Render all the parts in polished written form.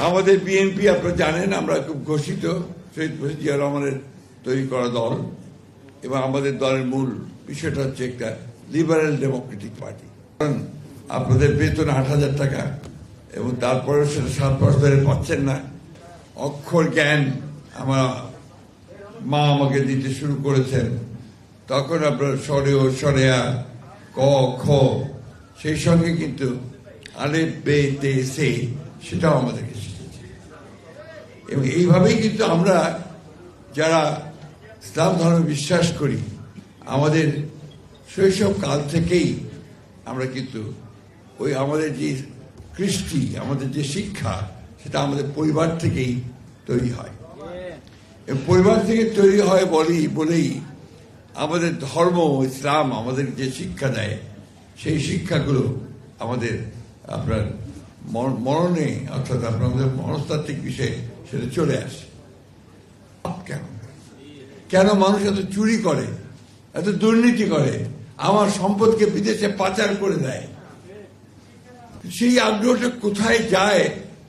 আমাদের বিএনপি আপনারা জানেন, আমরা খুব ঘোষিত শহীদ প্রেসিডেন্ট জিয়া রহমানের তৈরি করা দল, এবং আমাদের দলের মূল বিষয়টা হচ্ছে একটা লিবারেল ডেমোক্রেটিক পার্টি। কারণ আপনাদের বেতন 8,000 টাকা এবং তারপরেও সেটা 7 মাস ধরে পাচ্ছেন না। অক্ষর জ্ঞান আমার মা আমাকে দিতে শুরু করেছেন, তখন আপনার সরেও সরেয়া ক খ, সেই সঙ্গে কিন্তু আলেফ বে তে সে সেটাও আমাদেরকে শিখেছে। এবং এইভাবেই কিন্তু আমরা যারা ইসলাম ধর্মে বিশ্বাস করি, আমাদের শৈশব কাল থেকেই আমরা কিন্তু ওই আমাদের যে কৃষ্টি, আমাদের যে শিক্ষা, সেটা আমাদের পরিবার থেকেই তৈরি হয়। এবং পরিবার থেকে তৈরি হয় বলেই আমাদের ধর্ম ইসলাম আমাদের যে শিক্ষা দেয়, সেই শিক্ষাগুলো আমাদের আপনার মরণে, অর্থাৎ আপনাদের মনস্তাত্ত্বিক বিষয়ে সেটা চলে আসে। কেন মানুষ এত চুরি করে, এত দুর্নীতি করে, আমার সম্পদকে বিদেশে পাচার করে দেয়? সেই আগ্রহটা কোথায় যায়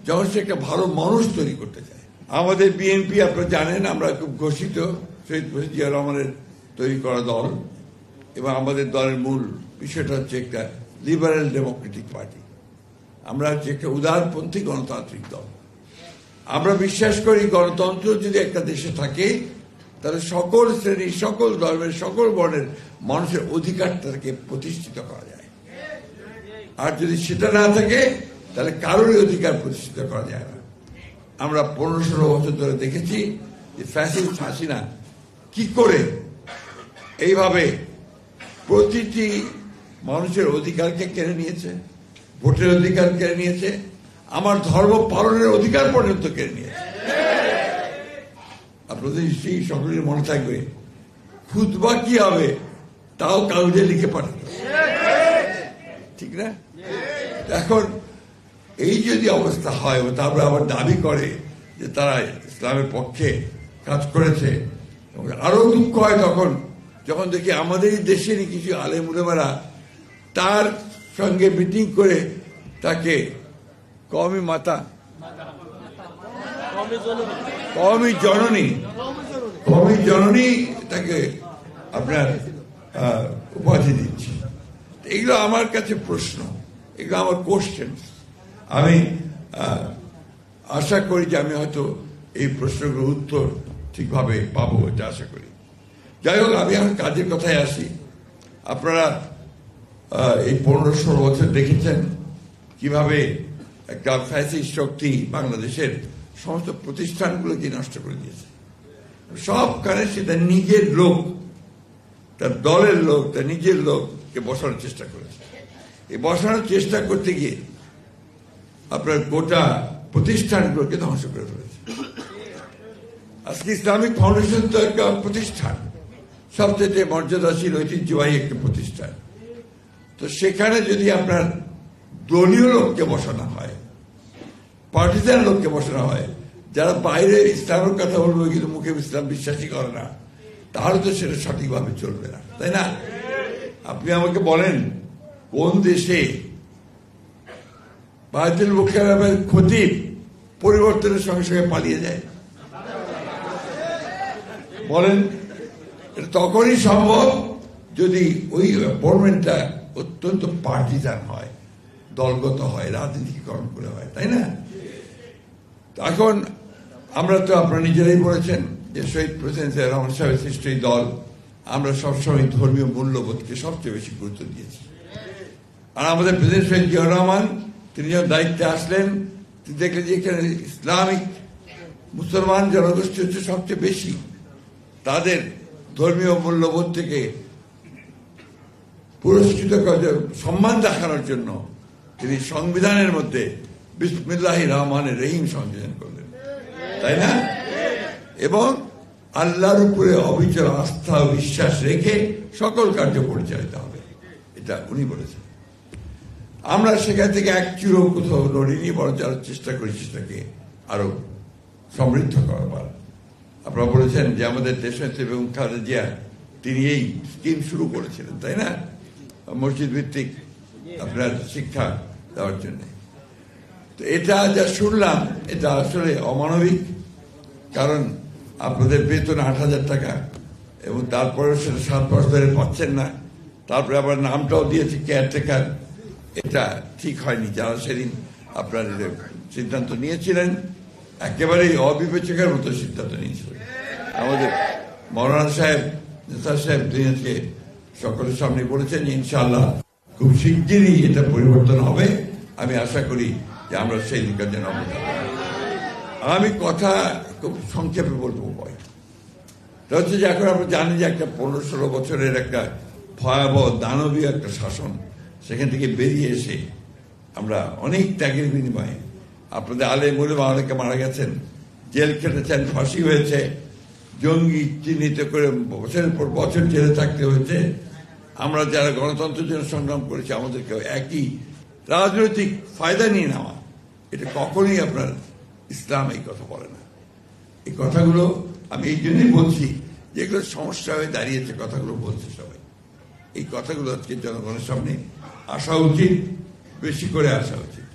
যখন সে একটা ভালো মানুষ তৈরি করতে চায়? আমাদের বিএনপি আপনারা জানেন, আমরা খুব ঘোষিত শহীদ প্রেসিডেন্ট জিয়া রহমানের তৈরি করা দল, এবং আমাদের দলের মূল বিষয়টা হচ্ছে একটা লিবারেল ডেমোক্রেটিক পার্টি। আমরা হচ্ছে একটা উদারপন্থী গণতান্ত্রিক দল। আমরা বিশ্বাস করি গণতন্ত্র যদি একটা দেশে থাকে, তাহলে সকল শ্রেণী, সকল ধর্মের, সকল বর্ণের মানুষের অধিকারটাকে প্রতিষ্ঠিত করা যায়। আর যদি সেটা না থাকে, তাহলে কারোরই অধিকার প্রতিষ্ঠিত করা যায় না। আমরা 15-16 বছর ধরে দেখেছি যে ফ্যাসিস্ট হাসিনা কি করে এইভাবে প্রতিটি মানুষের অধিকারকে কেড়ে নিয়েছে, ভোটের অধিকার কেড়ে নিয়েছে, আমার ধর্ম পালনের অধিকার পর্যন্ত কেড়ে নিয়েছে। আপনাদের নিশ্চয়ই সকলের মনে থাকবে, খুতবা কি হবে তাও কাগজে লিখে পাঠাতো, ঠিক না? এখন এই যদি অবস্থা হয়, তারপরে আবার দাবি করে যে তারা ইসলামের পক্ষে কাজ করেছে, আরো দুঃখ হয় তখন যখন দেখি আমাদের দেশেরই কিছু আলেম উলেমারা তার সঙ্গে মিটিং করে তাকে কওমি মাতা, কওমি জননী তাকে আপনার উপাধি দিচ্ছে। এগুলো আমার কাছে প্রশ্ন, এগুলো আমার কোশ্চেন। আমি আশা করি যে আমি হয়তো এই প্রশ্নগুলোর উত্তর ঠিকভাবে পাবো, এটা আশা করি। যাই হোক, আমি এখন কাজের কথায় আসি। আপনারা এই 15-16 বছর দেখেছেন কিভাবে একটা ফ্যাসিস্ট শক্তি বাংলাদেশের সমস্ত প্রতিষ্ঠানগুলোকে নষ্ট করে দিয়েছে। সবখানে সে তার নিজের লোক, তার দলের লোক, তার নিজের লোককে বসানোর চেষ্টা করেছে। এই বসানোর চেষ্টা করতে গিয়ে আপনার গোটা প্রতিষ্ঠানগুলোকে ধ্বংস করে ফেলেছে। আজকে ইসলামিক ফাউন্ডেশন তো একটা প্রতিষ্ঠান, সবচেয়ে মর্যাদাশীল ঐতিহ্যবাহী একটা প্রতিষ্ঠান। তো সেখানে যদি আপনার দলীয় লোককে বসানো হয়, পার্টিজান লোককে বসানো হয়, যারা বাইরে ইসলামের কথা বলবে কিন্তু মুখে ইসলাম বিশ্বাসই করে না, তাহলে তো সেটা সঠিকভাবে চলবে না, তাই না? আপনি আমাকে বলেন, কোন দেশে বায়তুল মুকাররমের খতিব পরিবর্তনের সঙ্গে সঙ্গে পালিয়ে যায়? বলেন, এটা তখনই সম্ভব যদি ওই অ্যাপয়েন্টমেন্টটা অত্যন্ত পার্টিজান হয়, দলগত হয়, রাজনীতিকরণ করে হয়, তাই না? এখন আমরা তো আপনারা নিজেরাই বলেছেন যে শহীদ প্রেসিডেন্ট জিয়া রহমান সাহেবের সৃষ্ট এই দল, আমরা সবসময় ধর্মীয় মূল্যবোধকে সবচেয়ে বেশি গুরুত্ব দিয়েছি। আর আমাদের প্রেসিডেন্ট শহীদ জিয়া রহমান, তিনি যখন দায়িত্বে আসলেন, তিনি দেখলেন যে এখানে ইসলামিক মুসলমান জনগোষ্ঠী হচ্ছে সবচেয়ে বেশি, তাদের ধর্মীয় মূল্যবোধ থেকে পুরস্কৃত সম্মান দেখানোর জন্য তিনি সংবিধানের মধ্যে বিসমিল্লাহির রহমানির রহিম সংযোজন করলেন, তাই না? এবং আল্লাহর উপরে অবিচল আস্থা ও বিশ্বাস রেখে সকল কার্য পরিচালিত হবে, এটা উনি বলেছেন। আমরা সেখান থেকে এক চুরো কোথাও নড়িনি, বরং আরো চেষ্টা করেছি সেটাকে আরো সমৃদ্ধ করবার। আপনারা বলেছেন যে আমাদের দেশনেত্রী বেগম খালেদা জিয়া তিনি এই স্কিম শুরু করেছিলেন, তাই না? মসজিদ ভিত্তিক আপনার শিক্ষা দেওয়ার জন্য। তো এটা যা শুনলাম এটা আসলে অমানবিক, কারণ আপনাদের বেতন 8,000 টাকা এবং তারপরে সেটা 7 মাস ধরে পাচ্ছেন না, তারপরে আবার নামটাও দিয়েছে কেয়ারটেকার। এটা ঠিক হয়নি। যারা সেদিন আপনার সিদ্ধান্ত নিয়েছিলেন একেবারেই অবিবেচকের মতো সিদ্ধান্ত নিয়েছিলেন। আমাদের মৌলানা সাহেব, নেতা সাহেব তিনি আজকে সকলের সামনে বলেছেন ইনশাআল্লাহ খুব শিগগিরই এটা পরিবর্তন হবে। আমি আশা করি যে আমরা সেই দিকে যেন আমি কথা খুব সংক্ষেপে বলবো। হচ্ছে যে এখন আমরা জানি যে একটা 15-16 বছরের একটা ভয়াবহ দানবীয় একটা শাসন, সেখান থেকে বেরিয়ে এসে আমরা অনেক ত্যাগের বিনিময়ে আপনাদের আলেম ওলামা অনেকে মারা গেছেন, জেল খেটেছেন, ফাঁসি হয়েছে, জঙ্গি চিহ্নিত করে বছরের পর বছর জেলে থাকতে হয়েছে। আমরা যারা গণতন্ত্রের জন্য সংগ্রাম করেছি আমাদেরকে একই রাজনৈতিক ফায়দা নিয়ে নেওয়া, এটা কখনোই আপনার ইসলাম এই কথা বলে না। এই কথাগুলো আমি এই জন্যই বলছি যেগুলো সমস্যা হয়ে দাঁড়িয়েছে, কথাগুলো বলছে সবাই। এই কথাগুলো আজকে জনগণের সামনে আসা উচিত, বেশি করে আসা উচিত।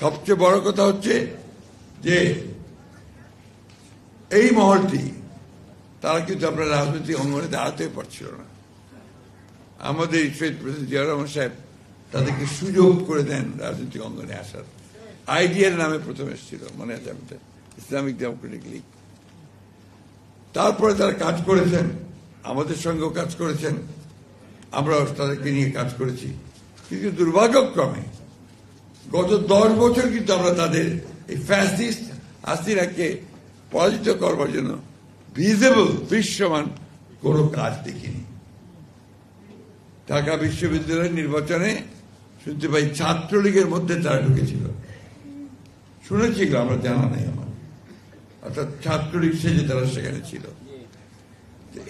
সবচেয়ে বড় কথা হচ্ছে যে এই মহলটি তারা কিন্তু আপনার রাজনৈতিক অঙ্গনে দাঁড়াতে পারছিল না। আমাদের শহীদ প্রেসিডেন্ট জিয়াউর রহমান সাহেব তাদেরকে সুযোগ করে দেন রাজনৈতিক অঙ্গনে আসার। আইডিয়ার নামে প্রথম এসেছিল, মনে আছে আমাদের ইসলামিক ডেমোক্রেটিক লীগ। তারপরে তারা কাজ করেছেন, আমাদের সঙ্গেও কাজ করেছেন, আমরাও তাদেরকে নিয়ে কাজ করেছি। কিন্তু দুর্ভাগ্যক্রমে গত 10 বছর কিন্তু আমরা তাদের এই ফ্যাসিস্ট হাসিনাকে পরাজিত করবার জন্য ভিজিবল দৃশ্যমান কোনো কাজ দেখিনি। ঢাকা বিশ্ববিদ্যালয়ের নির্বাচনে শুনতে পাই ছাত্রলীগের মধ্যে তারা ঢুকেছিল, শুনেছিল, আমরা জানা নেই আমার, অর্থাৎ ছাত্রলীগ সেজে তারা সেখানে ছিল।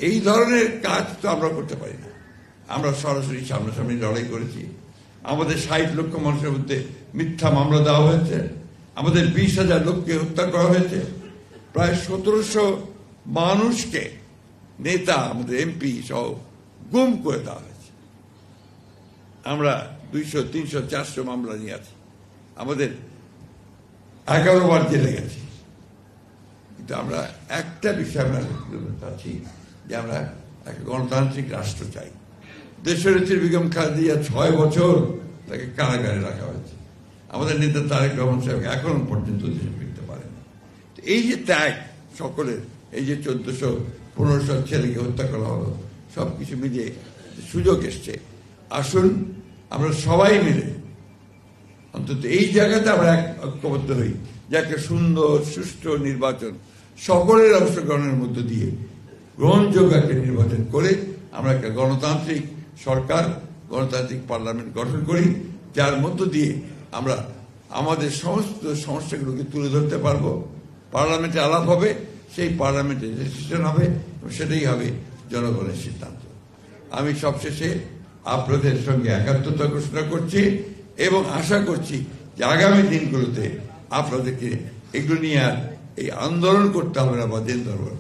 এই ধরনের কাজ তো আমরা করতে পারি না। আমরা সরাসরি সামনাসামনি লড়াই করেছি। আমাদের 60 লক্ষ মানুষের মধ্যে মিথ্যা মামলা দেওয়া হয়েছে, আমাদের 20,000 লোককে হত্যা করা হয়েছে, প্রায় 1700 মানুষকে নেতা আমাদের এমপি সহ গুম করে দেওয়া হয়েছে। আমরা 200, 300, 400 মামলা নিয়ে আছি, আমাদের 11 বার জেলে গেছি। কিন্তু আমরা একটা বিষয় আমরা চাচ্ছি যে আমরা একটা গণতান্ত্রিক রাষ্ট্র চাই। দেশনেত্রী বেগম খালেদা 6 বছর তাকে কারাগারে রাখা হয়েছে। আমাদের নেতা তারেক রহমান সাহেব এখনো পর্যন্ত দেশে ফিরতে পারেন। এই যে ত্যাগ সকলের, এই যে 1400-1500 ছেলেকে হত্যা করা হলো, সবকিছু মিলিয়ে সুযোগ এসছে। আসুন আমরা সবাই মিলে অন্তত এই জায়গাতে আমরা ঐক্যবদ্ধ হই যে একটা সুন্দর সুষ্ঠু নির্বাচন সকলের অংশগ্রহণের মধ্য দিয়ে গ্রহণযোগ্য একটা নির্বাচন করে আমরা একটা গণতান্ত্রিক সরকার, গণতান্ত্রিক পার্লামেন্ট গঠন করি, যার মধ্য দিয়ে আমরা আমাদের সমস্ত সমস্যাগুলোকে তুলে ধরতে পারবো। পার্লামেন্টে আলাপ হবে, সেই পার্লামেন্টে ডিসিশন হবে এবং সেটাই হবে জনগণের সিদ্ধান্ত। আমি সবশেষে আপনাদের সঙ্গে একাত্মতা ঘোষণা করছি এবং আশা করছি যে আগামী দিনগুলোতে আপনাদেরকে এগুলো নিয়ে আর এই আন্দোলন করতে হবে না বা দিন দরবার